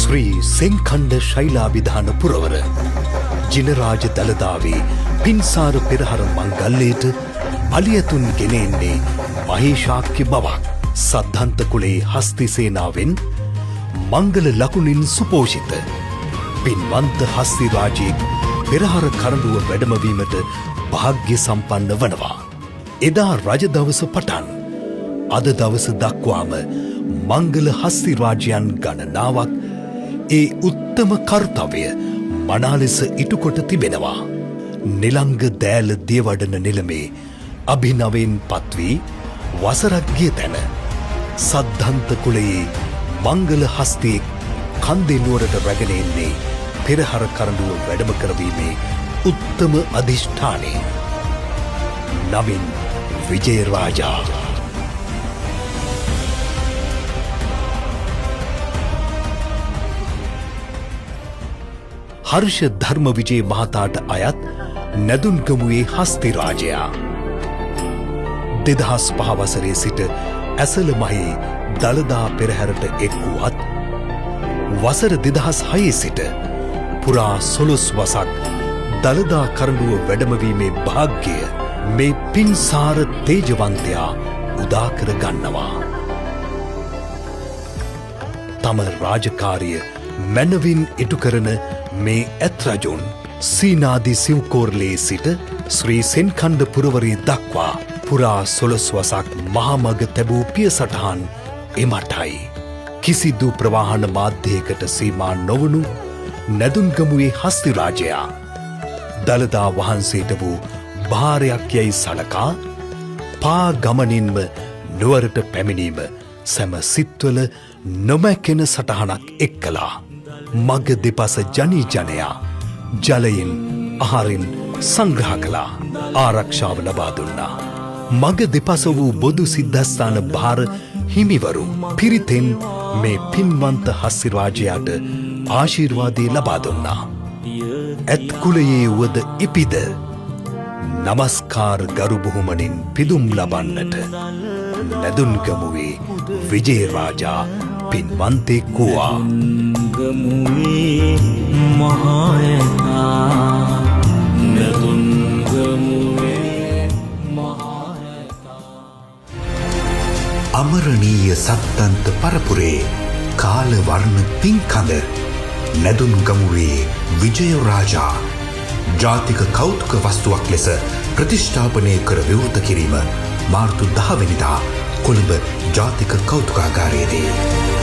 ශ්‍රී සෙන්කණ්ඩ ශෛලාභිධාන පුරවර ජිනරාජ දළදාවේ පින්සාර පෙරහර මංගල්‍යයට අලියතුන් ගෙනෙන්නේ මහේශාක්‍ය බවක්. සද්ධන්ත කුලේ හස්ති සේනාවෙන් මංගල ලකුණින් සුපෝෂිත පින්වන්ත හස්ති රාජයෙක් පෙරහර කරඬුව වැඩමවීමට භාග්‍ය සම්පන්න වනවා. එදා රජ දවස පටන් අද දවස දක්වාම මංගල හස්ති රාජ්‍යයන් ගණනාවක් ඒ උත්තම කර්තව්‍ය මනා ලෙස ඉටුකොට තිබෙනවා. නිලංග දෑල දියවඩන නිලමේ අභිනවයෙන් පත්වී වසරක් ගිය තැන සද්ධන්ත කුලයේ මංගල හස්තියෙක් කන්දේ නුවරට රැගෙන එන්නේ පෙරහර කරඬුව වැඩම කරවීමේ උත්තම අධිෂ්ඨානය. නමින් විජය රාජා. හර්ෂ ධර්ම විජය මහතාට අයත් නැදුන්ගමුවේ හස්ති රාජයා 2005 වසරේ සිට ඇසළ මහේ දළදා පෙරහැරට එක් වුවත් වසර 2006 සිට පුරා 16 වසක් දළදා කරඬුව වැඩමවීමේ භාග්‍යය මේ පින්සාර තේජවන්තයා උදා කර ගන්නවා. තම රාජකාරිය මැනවින් ඉටු කරන මේ ඇත් රජුන් සීනාදි සිව්කෝරළේ සිට ශ්‍රී සෙන්කණ්ඩ පුරවරයේ දක්වා පුරා 16 වසක් මහමග තැබූ පිය සටහන් එමටයි. කිසිදු ප්‍රවාහන මාධ්‍යයකට සීමා නොවනු නැදුන්ගමුවේ හස්ති රාජයා දළදා වහන්සේට වූ භාරයක් යැයි සලකා පා ගමනින්ම නුවරට පැමිණීම සැම සිත්වල නොමැකෙන සටහනක් එක්කලා මග දෙපස ජනී ජනයා ජලයෙන් ආහාරින් සංග්‍රහ කළා. ආරක්ෂාව ලබා දුන්නා. මග දෙපස වූ බොදු සිද්ධාස්ථාන භාර හිමිවරු පිරිතෙන් මේ පින්වන්ත හස්ති රාජයාට ආශිර්වාදය ලබා දුන්නා. ඇත් කුලයේ වුවද ඉපිද නමස්කාර ගරු බුහුමනින් පිදුම් ලබන්නට නැදුන්ගමුවේ විජය රාජා පින්වන්තෙක් වූවා. අමරණීය සත්තන්ත පරපුරේ කාලවර්ණ පින්කඳ නැදුන්ගමුවේ විජය රාජා ජාතික කෞතුක වස්තුවක් ලෙස ප්‍රතිෂ්ඨාපනය කර විවෘත කිරීම මාර්තු 10 වෙනිදා කොළඹ ජාතික කෞතුකාගාරයේදී